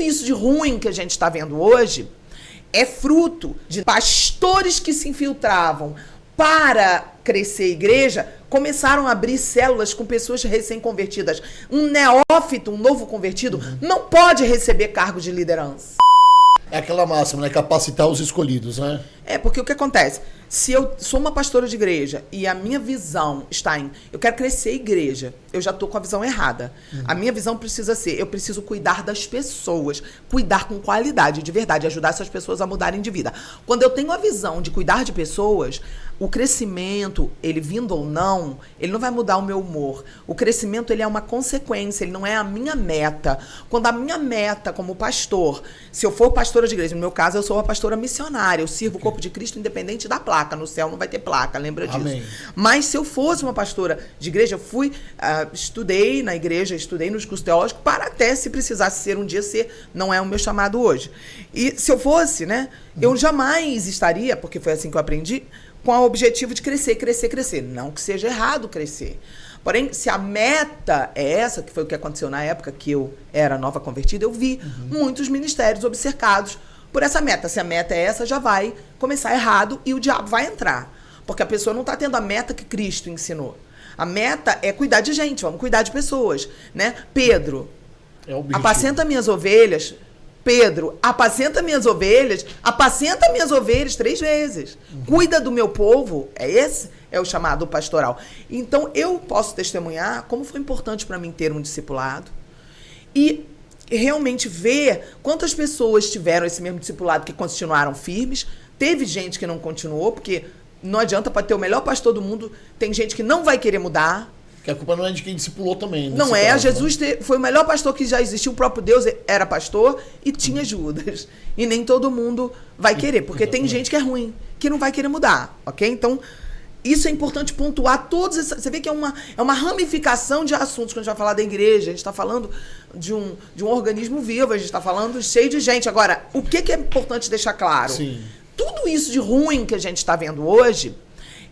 isso de ruim que a gente está vendo hoje é fruto de pastores que se infiltravam para crescer a igreja, começaram a abrir células com pessoas recém-convertidas. Um neófito, um novo convertido, não pode receber cargo de liderança. É aquela máxima, né? Capacitar os escolhidos, né? É, porque o que acontece? Se eu sou uma pastora de igreja e a minha visão está em eu quero crescer a igreja, eu já estou com a visão errada. A minha visão precisa ser, eu preciso cuidar das pessoas, cuidar com qualidade, de verdade, ajudar essas pessoas a mudarem de vida. Quando eu tenho a visão de cuidar de pessoas, o crescimento, ele vindo ou não, ele não vai mudar o meu humor. O crescimento, ele é uma consequência, ele não é a minha meta. Quando a minha meta como pastor, se eu for pastora de igreja, no meu caso, eu sou uma pastora missionária, eu sirvo o corpo de Cristo independente da placa. No céu não vai ter placa, lembra disso. Amém. Mas se eu fosse uma pastora de igreja, eu fui, estudei na igreja, estudei nos cursos teológicos, para até, se precisasse ser um dia, não é o meu chamado hoje. E se eu fosse, né, eu jamais estaria, porque foi assim que eu aprendi, com o objetivo de crescer, crescer, crescer. Não que seja errado crescer. Porém, se a meta é essa, que foi o que aconteceu na época que eu era nova convertida, eu vi muitos ministérios obcecados por essa meta. Se a meta é essa, já vai começar errado e o diabo vai entrar. Porque a pessoa não está tendo a meta que Cristo ensinou. A meta é cuidar de gente, vamos cuidar de pessoas, né? Pedro, apacenta minhas ovelhas. Pedro, apacenta minhas ovelhas 3 vezes. Cuida do meu povo. Esse é o chamado pastoral. Então, eu posso testemunhar como foi importante para mim ter um discipulado e realmente ver quantas pessoas tiveram esse mesmo discipulado que continuaram firmes. Teve gente que não continuou, porque não adianta, para ter o melhor pastor do mundo, tem gente que não vai querer mudar. Que a culpa não é de quem discipulou também. Não é, caso, Jesus né? foi o melhor pastor que já existiu, o próprio Deus era pastor e tinha Judas. E nem todo mundo vai querer, porque tem gente que é ruim, que não vai querer mudar, ok? Então, isso é importante pontuar todos esses... Você vê que é uma ramificação de assuntos quando a gente vai falar da igreja, a gente está falando de um organismo vivo, a gente está falando cheio de gente. Agora, o que é importante deixar claro? Sim. Tudo isso de ruim que a gente está vendo hoje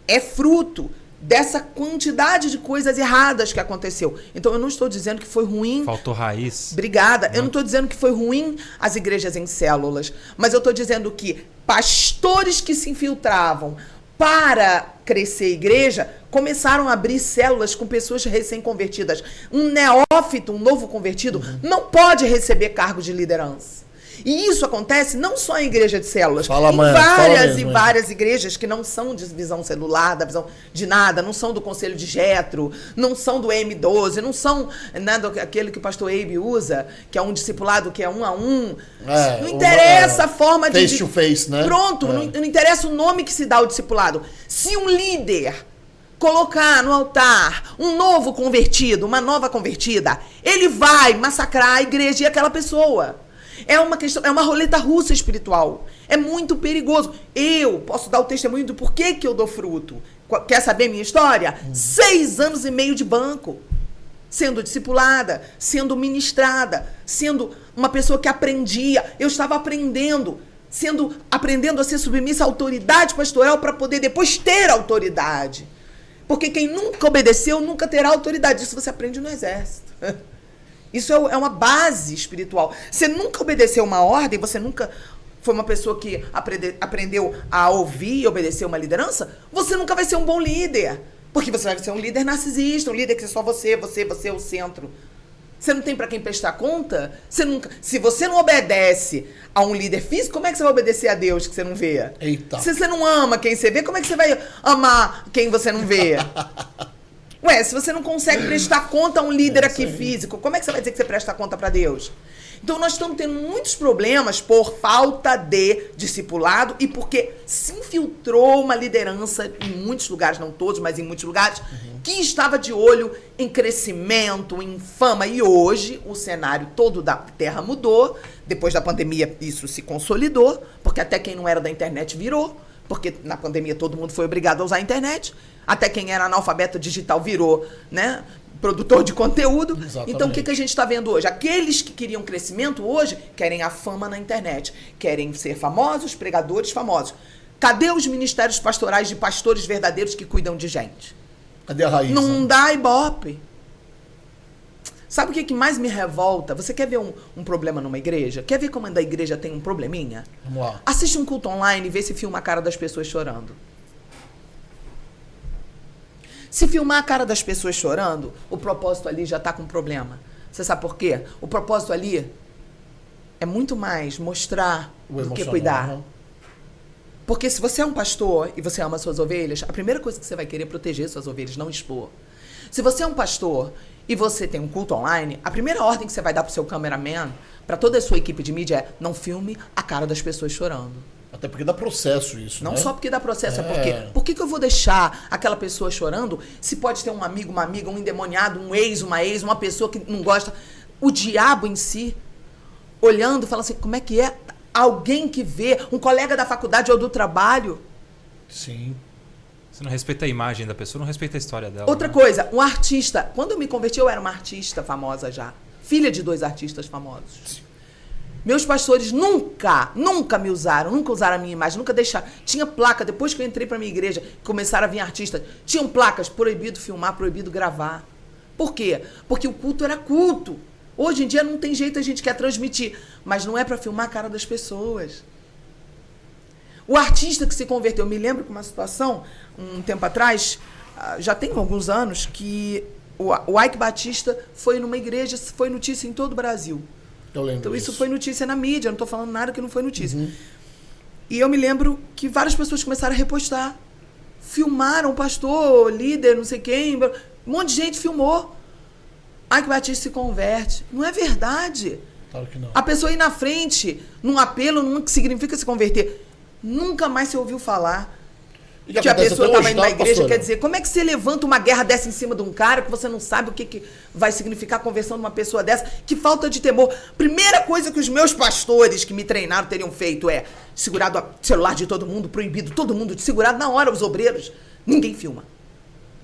é fruto dessa quantidade de coisas erradas que aconteceu. Então, eu não estou dizendo que foi ruim... Faltou raiz. Obrigada. Eu não estou dizendo que foi ruim as igrejas em células, mas eu estou dizendo que pastores que se infiltravam para crescer a igreja começaram a abrir células com pessoas recém-convertidas. Um neófito, um novo convertido, não pode receber cargo de liderança. E isso acontece não só em igreja de células, várias igrejas que não são de visão celular, da visão de nada, não são do Conselho de Jetro, não são do M12, não são aquele que o pastor Abe usa, que é um discipulado que é 1 a 1. Não interessa a forma de... Face to face, né? Pronto, não interessa o nome que se dá ao discipulado. Se um líder colocar no altar um novo convertido, uma nova convertida, ele vai massacrar a igreja e aquela pessoa. É uma questão, é uma roleta russa espiritual. É muito perigoso. Eu posso dar o testemunho do porquê que eu dou fruto. Quer saber minha história? 6 anos e meio de banco. Sendo discipulada, sendo ministrada, sendo uma pessoa que aprendia. Eu estava aprendendo a ser submissa à autoridade pastoral para poder depois ter autoridade. Porque quem nunca obedeceu, nunca terá autoridade. Isso você aprende no exército. Isso é uma base espiritual. Você nunca obedeceu uma ordem, você nunca foi uma pessoa que aprendeu a ouvir e obedecer uma liderança, você nunca vai ser um bom líder. Porque você vai ser um líder narcisista, um líder que é só você é o centro. Você não tem para quem prestar conta? Se você não obedece a um líder físico, como é que você vai obedecer a Deus que você não vê? Eita. Se você não ama quem você vê, como é que você vai amar quem você não vê? Ué, se você não consegue prestar conta a um líder aqui físico, como é que você vai dizer que você presta conta para Deus? Então, nós estamos tendo muitos problemas por falta de discipulado e porque se infiltrou uma liderança em muitos lugares, não todos, mas em muitos lugares, que estava de olho em crescimento, em fama. E hoje, o cenário todo da Terra mudou. Depois da pandemia, isso se consolidou, porque até quem não era da internet virou. Porque na pandemia todo mundo foi obrigado a usar a internet. Até quem era analfabeto digital virou, né, produtor de conteúdo. Exatamente. Então, o que a gente está vendo hoje? Aqueles que queriam crescimento hoje querem a fama na internet. Querem ser famosos, pregadores famosos. Cadê os ministérios pastorais de pastores verdadeiros que cuidam de gente? Cadê a raiz? Não dá ibope. Sabe o que mais me revolta? Você quer ver um problema numa igreja? Quer ver como a igreja tem um probleminha? Vamos lá. Assiste um culto online e vê se filma a cara das pessoas chorando. Se filmar a cara das pessoas chorando, o propósito ali já está com problema. Você sabe por quê? O propósito ali é muito mais mostrar do que cuidar. Né? Porque se você é um pastor e você ama suas ovelhas, a primeira coisa que você vai querer é proteger suas ovelhas, não expor. Se você é um pastor e você tem um culto online, a primeira ordem que você vai dar pro seu cameraman, para toda a sua equipe de mídia é: não filme a cara das pessoas chorando. Até porque dá processo isso, Não né? só porque dá processo, é porque... Por que eu vou deixar aquela pessoa chorando se pode ter um amigo, uma amiga, um endemoniado, um ex, uma pessoa que não gosta? O diabo em si, olhando, fala assim, como é que é? Alguém que vê, um colega da faculdade ou do trabalho. Sim. Você não respeita a imagem da pessoa, não respeita a história dela. Outra coisa, um artista. Quando eu me converti, eu era uma artista famosa já. Filha de 2 artistas famosos. Sim. Meus pastores nunca me usaram, nunca usaram a minha imagem, nunca deixaram. Tinha placa, depois que eu entrei pra minha igreja, começaram a vir artistas, tinham placas, proibido filmar, proibido gravar. Por quê? Porque o culto era culto. Hoje em dia não tem jeito, a gente quer transmitir, mas não é pra filmar a cara das pessoas. O artista que se converteu, eu me lembro de uma situação, um tempo atrás, já tem alguns anos, que o Ike Batista foi numa igreja, foi notícia em todo o Brasil. Eu lembro então isso disso. foi notícia na mídia, não estou falando nada que não foi notícia. E eu me lembro que várias pessoas começaram a repostar. Filmaram o pastor, líder, não sei quem, um monte de gente filmou. Ike Batista se converte. Não é verdade. Claro que não. A pessoa ir na frente, num apelo, não significa se converter. Nunca mais se ouviu falar que a pessoa estava indo na igreja. Pastora? Quer dizer, como é que você levanta uma guerra dessa em cima de um cara que você não sabe o que vai significar a conversão de uma pessoa dessa? Que falta de temor. Primeira coisa que os meus pastores que me treinaram teriam feito é segurado o celular de todo mundo, proibido todo mundo, segurado na hora os obreiros. Ninguém filma.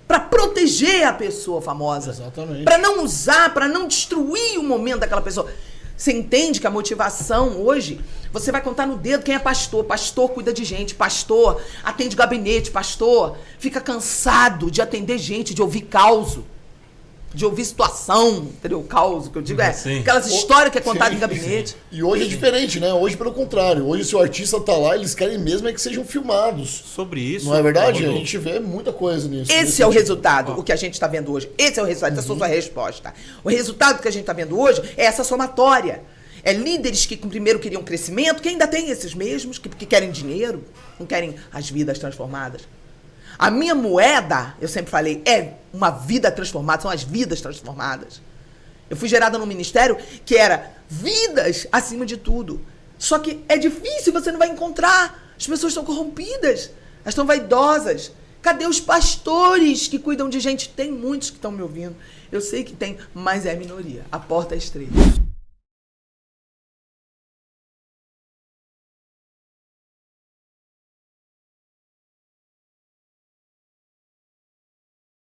Para proteger a pessoa famosa. Exatamente. Para não usar, para não destruir o momento daquela pessoa. Você entende que a motivação hoje, você vai contar no dedo quem é pastor. Pastor cuida de gente, pastor atende gabinete, pastor fica cansado de atender gente, de ouvir causo, de ouvir situação, entendeu? O causo que eu digo aquelas histórias que é contada em gabinete. E hoje é diferente, né? Hoje, pelo contrário. Hoje, se o artista tá lá, eles querem mesmo é que sejam filmados. Sobre isso... Não é verdade? A gente vê muita coisa nisso. Esse é o resultado, o que a gente está vendo hoje. Esse é o resultado, essa é a sua resposta. O resultado que a gente está vendo hoje é essa somatória. É líderes que primeiro queriam crescimento, que ainda tem esses mesmos, que querem dinheiro, não querem as vidas transformadas. A minha moeda, eu sempre falei, é uma vida transformada, são as vidas transformadas. Eu fui gerada num ministério que era vidas acima de tudo. Só que é difícil, você não vai encontrar. As pessoas estão corrompidas, elas estão vaidosas. Cadê os pastores que cuidam de gente? Tem muitos que estão me ouvindo. Eu sei que tem, mas é a minoria. A porta é estreita.